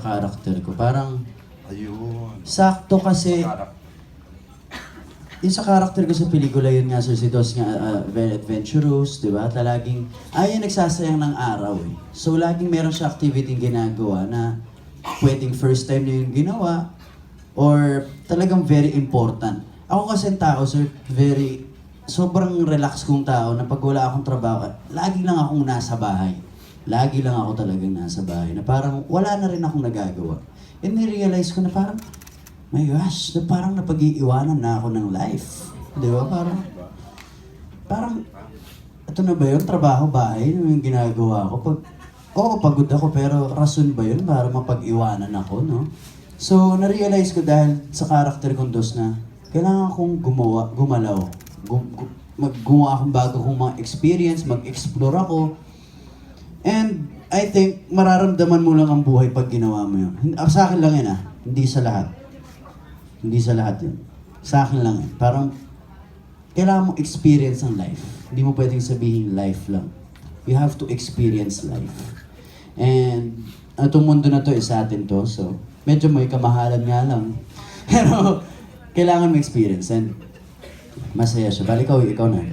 sa character ko. Parang, Ayun. sakto kasi, Karak- yung sa character ko sa pelikula, yun nga, Sir, si Dos nga, very adventurous, di ba? Talaging, ayaw nagsasayang ng araw eh. So, laging meron siya activity ginagawa na pwedeng first time niya yung ginawa, or talagang very important. Ako kasi tao, sir, sobrang relax kong tao na pag wala akong trabaho, lagi lang akong nasa bahay. Lagi lang ako talagang nasa bahay, na parang wala na rin akong nagagawa. And nirealize ko na parang, my gosh, na parang napag-iiwanan na ako ng life. Di ba? Parang, ito na ba yun? Trabaho, bahay, yung ginagawa ko. Oo, pagod ako, pero rason ba yun para mapag-iwanan ako, no? So, na-realize ko dahil sa character kong Dos na kailangan kong gumalaw. Gumawa akong bago kong mga experience, mag-explore ako. And I think mararamdaman mo lang ang buhay pag ginawa mo yun. Sa akin lang yun hindi sa lahat. Hindi sa lahat yun. Sa akin lang yun. Parang kailangan mo experience ang life. Hindi mo pwedeng sabihin life lang. You have to experience life. And itong mundo na to, sa atin to. So, medyo may kamahalan nga lang. Pero kailangan mo experience and masaya siya. Bali ikaw na.